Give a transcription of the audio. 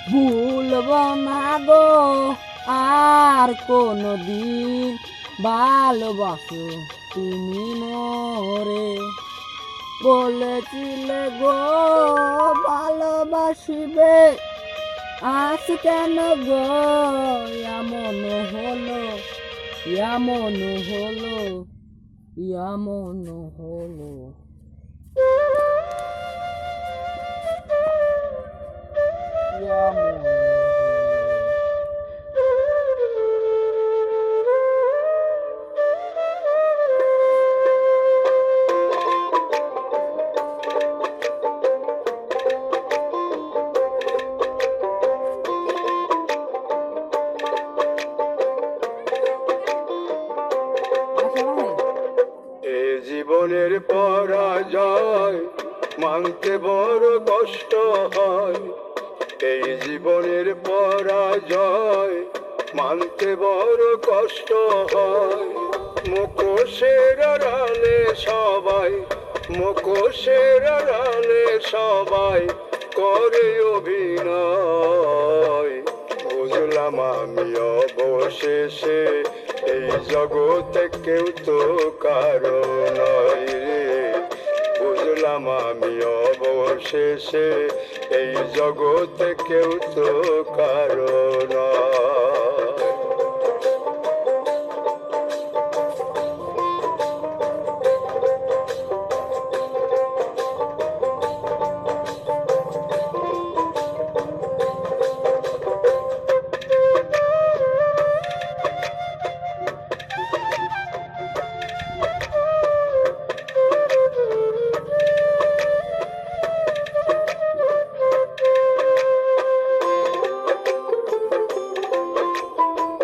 ভুলব না গো আর কোনো দিন, ভালোবাসো তুমি মোরে। বলেছিলে গো ভালোবাসিবে, আজ কেন গো এমন হলো, এমন হলো, এমন হলো। এ জীবনের পরাজয় মানতে বড় কষ্ট হয়, এই জীবনের পরাজয় মানতে বড় কষ্ট হয়। মুখোশের আড়ালে সবাই, মুখোশের আড়ালে সবাই করে অভিনয়। বুঝলাম আমি অবশেষে এই জগতে কেউ তো কারো নয় রে। বুঝলাম আমি অবশেষে এই জগতে কেউ তো কারো নয়।